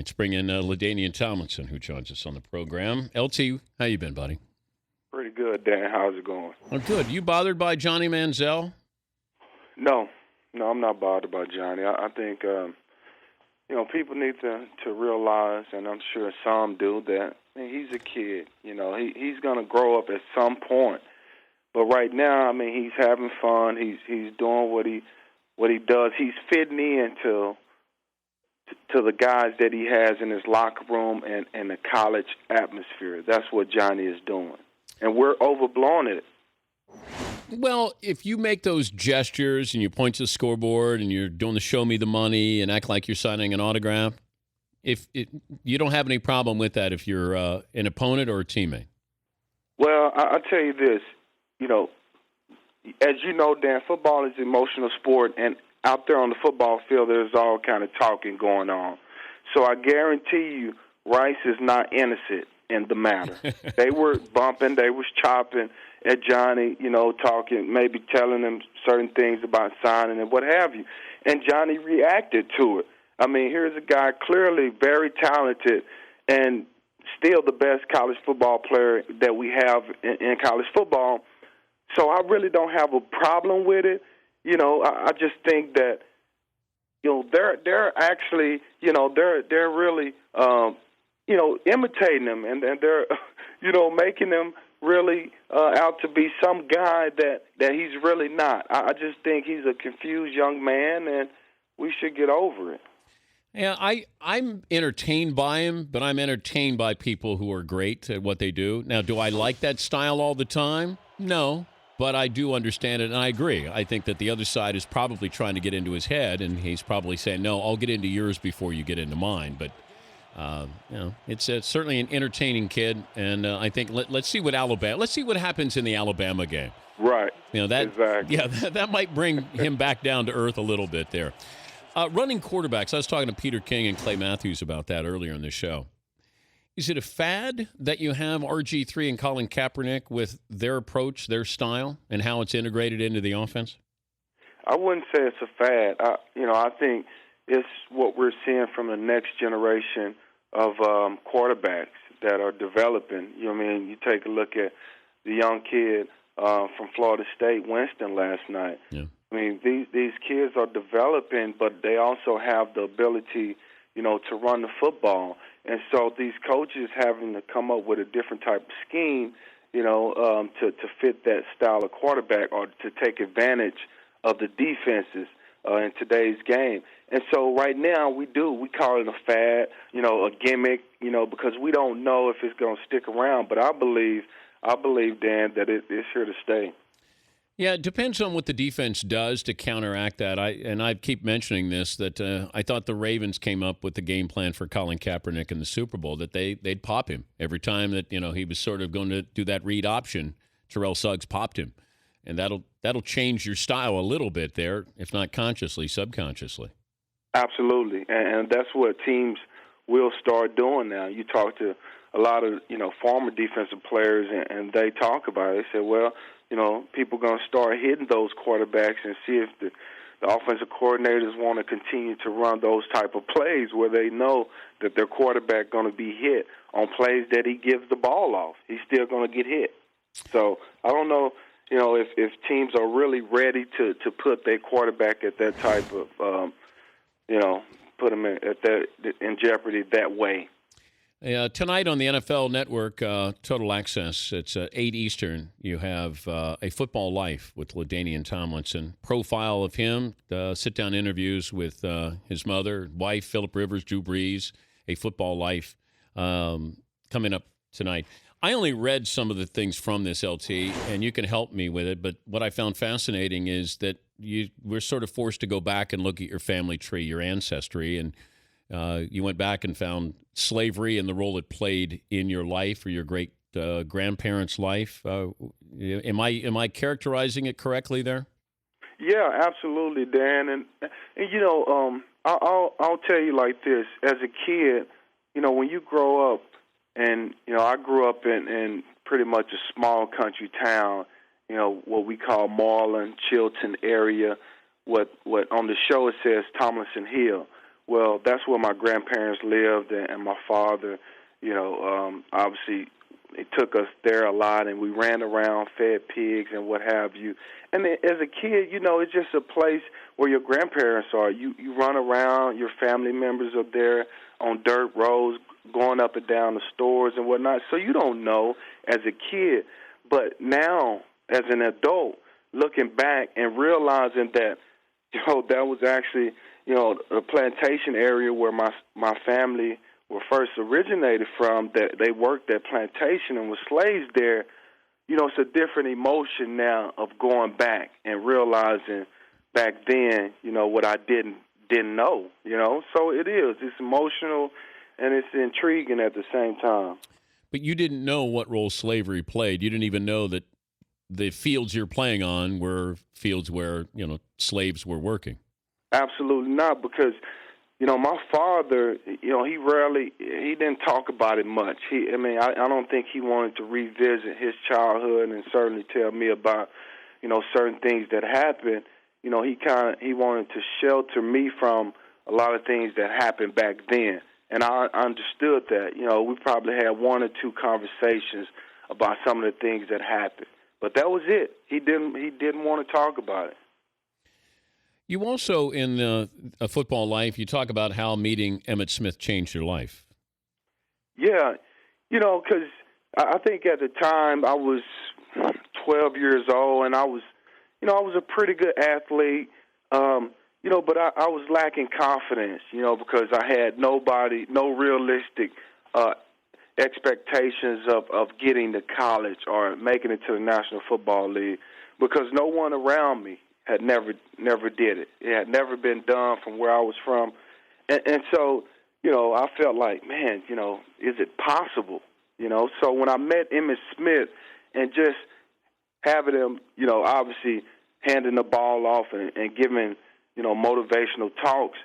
Let's bring in LaDainian Tomlinson, who joins us on the program. LT, how you been, buddy? Pretty good, Dan. How's it going? Oh, good. You bothered by Johnny Manziel? No, I'm not bothered by Johnny. I think, people need to realize, and I'm sure some do, that he's a kid. He's going to grow up at some point. But right now, he's having fun. He's doing what he does. He's fitting into the guys that he has in his locker room and the college atmosphere. That's what Johnny is doing. And we're overblowing it. Well, if you make those gestures and you point to the scoreboard and you're doing the show me the money and act like you're signing an autograph, you don't have any problem with that if you're an opponent or a teammate. Well, I'll tell you this. As you know, Dan, football is an emotional sport, and out there on the football field, there's all kind of talking going on. So I guarantee you, Rice is not innocent in the matter. They were bumping, they was chopping at Johnny, talking, maybe telling him certain things about signing and what have you. And Johnny reacted to it. Here's a guy clearly very talented and still the best college football player that we have in college football. So I really don't have a problem with it. I just think that, they're actually, they're really, imitating him, and they're, making him really out to be some guy that he's really not. I just think he's a confused young man, and we should get over it. Yeah, I'm entertained by him, but I'm entertained by people who are great at what they do. Now, do I like that style all the time? No, but I do understand it, and I agree. I think that the other side is probably trying to get into his head, and he's probably saying, no, I'll get into yours before you get into mine. But it's certainly an entertaining kid, and I think let's see what happens in the Alabama game. Right. Exactly. Yeah, that might bring him back down to earth a little bit there. Running quarterbacks, I was talking to Peter King and Clay Matthews about that earlier in the show. Is it a fad that you have RG3 and Colin Kaepernick with their approach, their style, and how it's integrated into the offense? I wouldn't say it's a fad. I think it's what we're seeing from the next generation of quarterbacks that are developing. You take a look at the young kid from Florida State, Winston, last night. Yeah. These kids are developing, but they also have the ability, to run the football. And so these coaches having to come up with a different type of scheme, to fit that style of quarterback or to take advantage of the defenses in today's game. And so right now we call it a fad, a gimmick, because we don't know if it's going to stick around. But I believe, Dan, that it's here to stay. Yeah, it depends on what the defense does to counteract that. I keep mentioning this, that I thought the Ravens came up with the game plan for Colin Kaepernick in the Super Bowl, that they'd pop him every time that he was sort of going to do that read option. Terrell Suggs popped him, and that'll change your style a little bit there, if not consciously, subconsciously. Absolutely, and that's what teams will start doing now. You talk to a lot of former defensive players, and they talk about it. They say, well, people are going to start hitting those quarterbacks and see if the offensive coordinators want to continue to run those type of plays where they know that their quarterback going to be hit on plays that he gives the ball off. He's still going to get hit. So I don't know, if teams are really ready to put their quarterback at that type of, put them in jeopardy that way. Tonight on the NFL Network, Total Access, it's 8 Eastern, you have A Football Life with LaDainian Tomlinson. Profile of him, sit-down interviews with his mother, wife, Phillip Rivers, Drew Brees, A Football Life, coming up tonight. I only read some of the things from this, LT, and you can help me with it, but what I found fascinating is that we're sort of forced to go back and look at your family tree, your ancestry, and you went back and found slavery and the role it played in your life or your great grandparents' life. Am I characterizing it correctly there? Yeah, absolutely, Dan. And I'll tell you like this: as a kid, when you grow up, and I grew up in pretty much a small country town, what we call Marlin, Chilton area. What on the show it says Tomlinson Hill. Well, that's where my grandparents lived, and my father, obviously it took us there a lot, and we ran around, fed pigs and what have you. And then, as a kid, it's just a place where your grandparents are. You run around, your family members are there on dirt roads, going up and down the stores and whatnot. So you don't know as a kid. But now, as an adult, looking back and realizing that, that was actually, a plantation area where my family were first originated from, that they worked that plantation and were slaves there. It's a different emotion now of going back and realizing back then, what I didn't know, So it is. It's emotional and it's intriguing at the same time. But you didn't know what role slavery played. You didn't even know that the fields you're playing on were fields where, slaves were working. Absolutely not, because, my father, he didn't talk about it much. I don't think he wanted to revisit his childhood and certainly tell me about, certain things that happened. He wanted to shelter me from a lot of things that happened back then. And I understood that. We probably had one or two conversations about some of the things that happened. But that was it. He didn't want to talk about it. You also, in a football life, you talk about how meeting Emmitt Smith changed your life. Yeah, because I think at the time I was 12 years old, and I was a pretty good athlete, but I was lacking confidence, because I had no realistic expectations of getting to college or making it to the National Football League, because no one around me had never did it. It had never been done from where I was from. And so, I felt like, man, is it possible? So when I met Emmitt Smith and just having him, obviously handing the ball off and giving, motivational talks,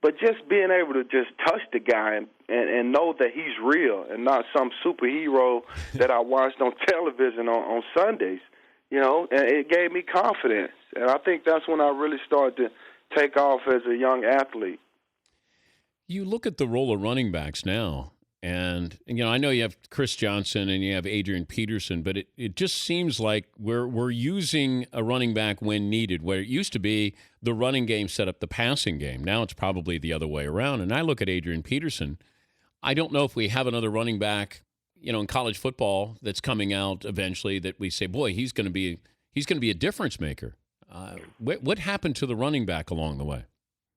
but just being able to just touch the guy and know that he's real and not some superhero that I watched on television on Sundays, and it gave me confidence. And I think that's when I really started to take off as a young athlete. You look at the role of running backs now, and I know you have Chris Johnson and you have Adrian Peterson, but it just seems like we're using a running back when needed, where it used to be the running game set up the passing game. Now it's probably the other way around. And I look at Adrian Peterson. I don't know if we have another running back, in college football that's coming out eventually that we say, boy, he's going to be a difference maker. What happened to the running back along the way?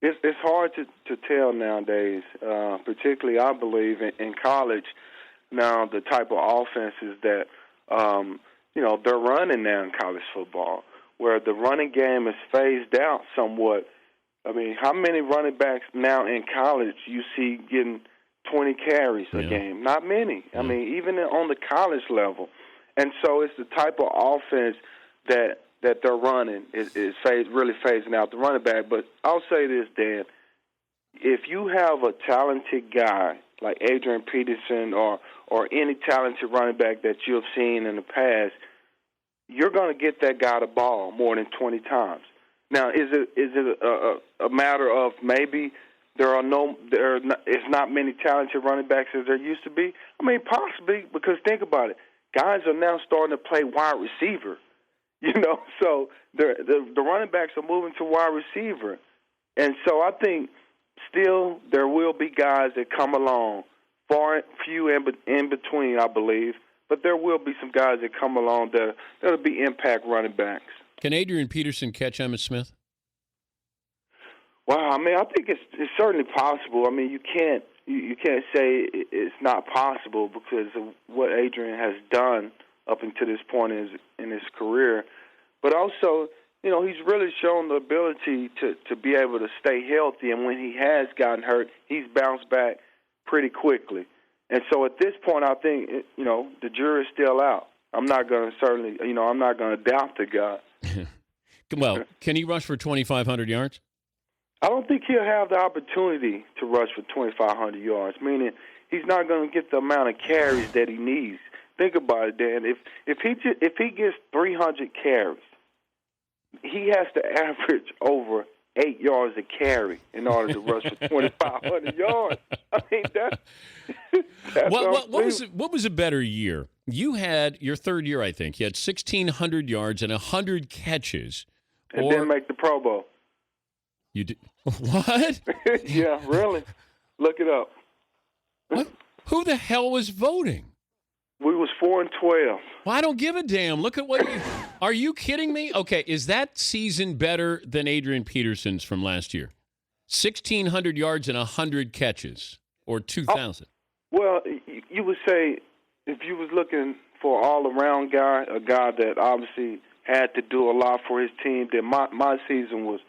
It's hard to tell nowadays, particularly I believe in college now, the type of offenses that, they're running now in college football, where the running game is phased out somewhat. I mean, how many running backs now in college you see getting 20 carries a game? Not many. Yeah. I mean, even on the college level. And so it's the type of offense that they're running is really phasing out the running back. But I'll say this, Dan. If you have a talented guy like Adrian Peterson or any talented running back that you have seen in the past, you're going to get that guy the ball more than 20 times. Now, is it a matter of maybe it's not many talented running backs as there used to be? I mean, possibly, because think about it. Guys are now starting to play wide receiver. So the running backs are moving to wide receiver. And so I think still there will be guys that come along, few in between, I believe, but there will be some guys that come along that'll be impact running backs. Can Adrian Peterson catch Emmitt Smith? Wow, I mean, I think it's certainly possible. I mean, you can't say it's not possible because of what Adrian has done up until this point in his career. But also, he's really shown the ability to be able to stay healthy, and when he has gotten hurt, he's bounced back pretty quickly. And so at this point, I think, the jury's still out. I'm not going to doubt the guy. Well, can he rush for 2,500 yards? I don't think he'll have the opportunity to rush for 2,500 yards, meaning he's not going to get the amount of carries that he needs. Think about it, Dan. If he gets 300 carries, he has to average over 8 yards a carry in order to rush for 2,500 yards. I mean, that's what was a better year? You had your third year, I think. You had 1,600 yards and 100 catches. And didn't make the Pro Bowl. You did what? Yeah, really. Look it up. What? Who the hell was voting? We was 4-12. Well, I don't give a damn. Look at what you – are you kidding me? Okay, is that season better than Adrian Peterson's from last year? 1,600 yards and 100 catches, or 2,000. Well, you would say if you was looking for an all-around guy, a guy that obviously had to do a lot for his team, then my season was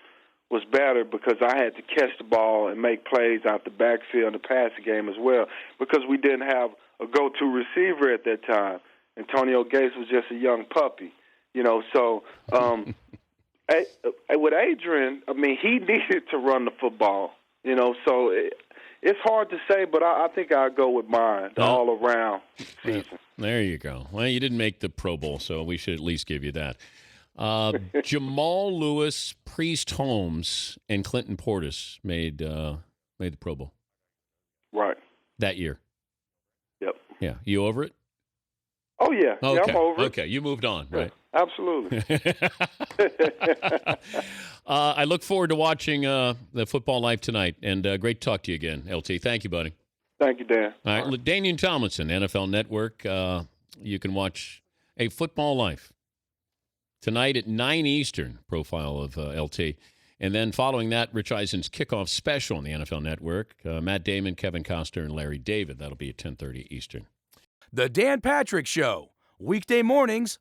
better because I had to catch the ball and make plays out the backfield and the passing game as well because we didn't have a go-to receiver at that time. Antonio Gates was just a young puppy, So with Adrian, I mean, he needed to run the football, So it's hard to say, but I think I'll go with mine, the all-around season. There you go. Well, you didn't make the Pro Bowl, so we should at least give you that. Jamal Lewis, Priest Holmes, and Clinton Portis made the Pro Bowl. Right. That year. Yep. Yeah. You over it? Oh, yeah. Okay. Yeah, I'm over it. Okay. You moved on, right? Yeah, absolutely. I look forward to watching the Football Life tonight, and great to talk to you again, LT. Thank you, buddy. Thank you, Dan. All right. LaDainian Tomlinson, NFL Network. You can watch A Football Life tonight at 9 Eastern, profile of LT. And then following that, Rich Eisen's kickoff special on the NFL Network. Matt Damon, Kevin Costner, and Larry David. That'll be at 10:30 Eastern. The Dan Patrick Show, weekday mornings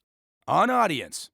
on Audience.